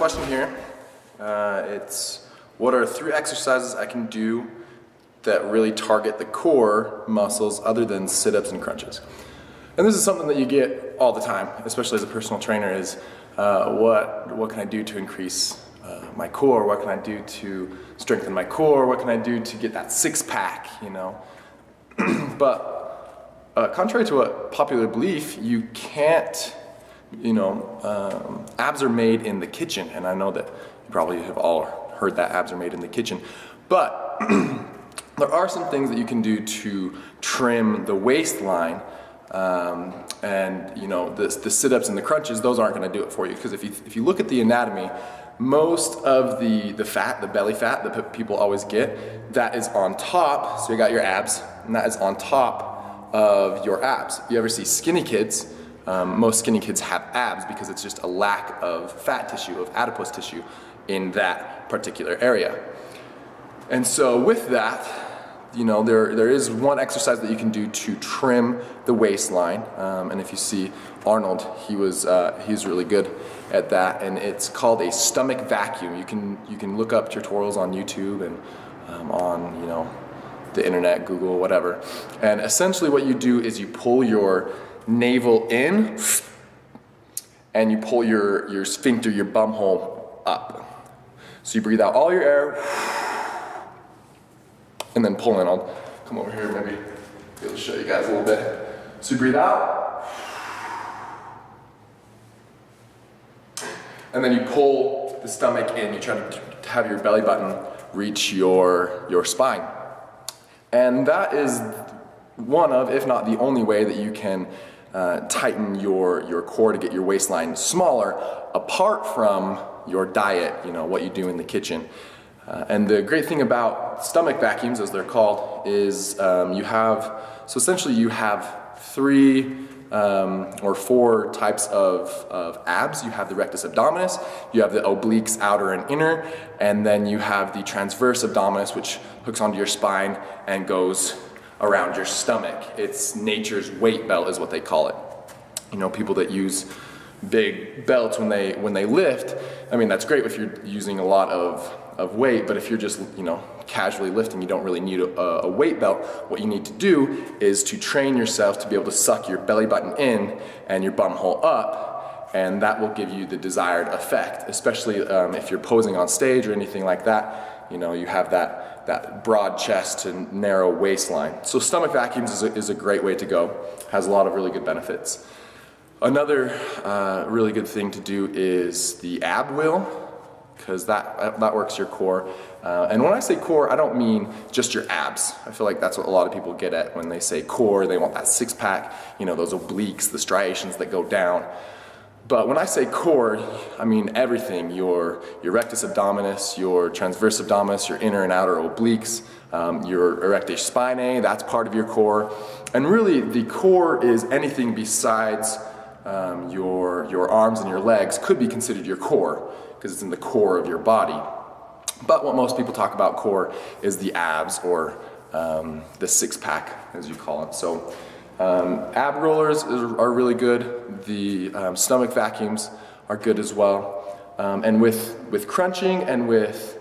question here. It's what are 3 exercises I can do that really target the core muscles other than sit-ups and crunches? And this is something that you get all the time, especially as a personal trainer, is what can I do to increase my core? What can I do to strengthen my core? What can I do to get that six-pack, you know? But contrary to what popular belief, you can't, abs are made in the kitchen, and I know that you probably have all heard that abs are made in the kitchen, but there are some things that you can do to trim the waistline, and the sit-ups and the crunches, those aren't going to do it for you, because if you look at the anatomy, most of the fat, the belly fat that people always get, that is on top, so you got your abs, and that is on top of your abs. You ever see skinny kids? Most skinny kids have abs because it's just a lack of fat tissue, of adipose tissue in that particular area. And so with that, there is one exercise that you can do to trim the waistline, and if you see Arnold, he's really good at that, and it's called a stomach vacuum. You can look up tutorials on YouTube and on the internet, Google, whatever. And essentially, what you do is you pull your navel in, and you pull your sphincter, your bum hole up. So you breathe out all your air, and then pull in. I'll come over here, maybe be able to show you guys a little bit. So you breathe out, and then you pull the stomach in. You try to have your belly button reach your spine. And that is one of, if not the only way that you can tighten your core to get your waistline smaller, apart from your diet, what you do in the kitchen. And the great thing about stomach vacuums, as they're called, is you have 3 or 4 types of abs. You have the rectus abdominis, you have the obliques, outer and inner, and then you have the transverse abdominis, which hooks onto your spine and goes around your stomach. It's nature's weight belt is what they call it. People that use big belts when they lift, I mean, that's great if you're using a lot of weight, but if you're just casually lifting, you don't really need a weight belt. What you need to do is to train yourself to be able to suck your belly button in and your bum hole up, and that will give you the desired effect, especially if you're posing on stage or anything like that. You have that broad chest and narrow waistline. So stomach vacuums is a great way to go. Has a lot of really good benefits. Another really good thing to do is the ab wheel, because that works your core. And when I say core, I don't mean just your abs. I feel like that's what a lot of people get at when they say core. They want that six-pack, those obliques, the striations that go down. But when I say core, I mean everything, your rectus abdominis, your transverse abdominis, your inner and outer obliques, your erector spinae, that's part of your core. And really, the core is anything besides your arms and your legs could be considered your core, because it's in the core of your body. But what most people talk about core is the abs, or the six-pack, as you call it. So ab rollers are really good. The stomach vacuums are good as well. And with crunching and with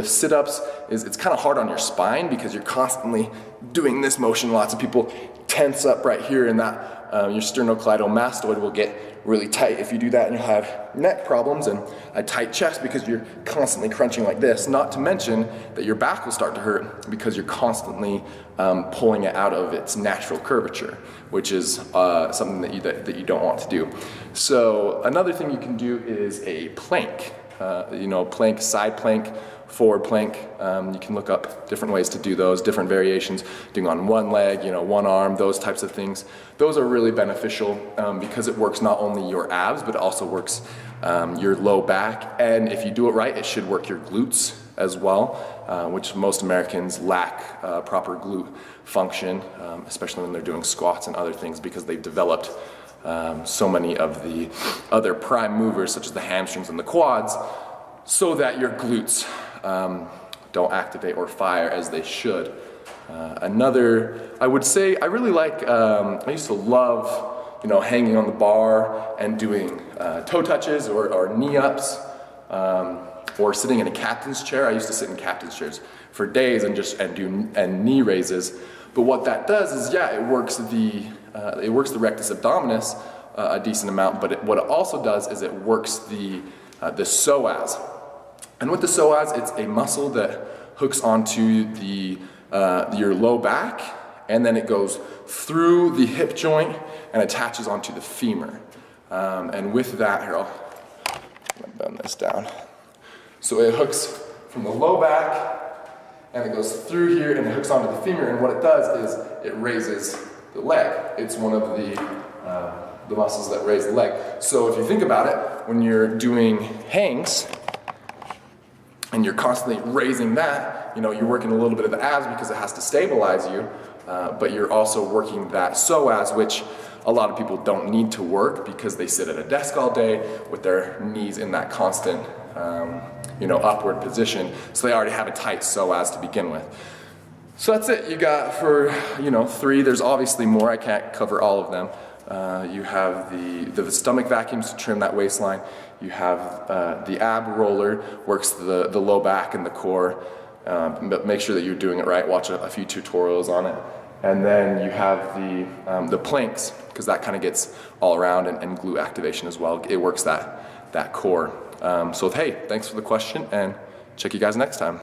sit-ups, it's kind of hard on your spine because you're constantly doing this motion. Lots of people tense up right here, and that your sternocleidomastoid will get really tight if you do that, and you'll have neck problems and a tight chest because you're constantly crunching like this. Not to mention that your back will start to hurt because you're constantly pulling it out of its natural curvature, which is something that you don't want to do. So another thing you can do is a plank. Plank, side plank, forward plank. You can look up different ways to do those, different variations, doing on one leg, one arm, those types of things. Those are really beneficial because it works not only your abs, but it also works your low back. And if you do it right, it should work your glutes as well, which most Americans lack proper glute function, especially when they're doing squats and other things, because they've developed so many of the other prime movers, such as the hamstrings and the quads, so that your glutes don't activate or fire as they should. Another, I would say, I really like, I used to love hanging on the bar and doing toe touches or knee ups, or sitting in a captain's chair. I used to sit in captain's chairs for days and do knee raises. But what that does is, it works the rectus abdominis a decent amount. But what it also does is it works the psoas. And with the psoas, it's a muscle that hooks onto your low back, and then it goes through the hip joint and attaches onto the femur. And with that, here, I'll bend this down. So it hooks from the low back, and it goes through here, and it hooks onto the femur. And what it does is it raises the leg. It's one of the muscles that raise the leg. So if you think about it, when you're doing hangs, and you're constantly raising that, you're working a little bit of the abs because it has to stabilize you, but you're also working that psoas, which a lot of people don't need to work because they sit at a desk all day with their knees in that constant, upward position. So they already have a tight psoas to begin with. So that's it. You got for, 3. There's obviously more. I can't cover all of them. You have the stomach vacuums to trim that waistline. You have the ab roller, works the low back and the core, but make sure that you're doing it right. Watch a few tutorials on it. And then you have the planks, because that kind of gets all around, and glute activation as well. It works that core. So hey, thanks for the question, and check you guys next time.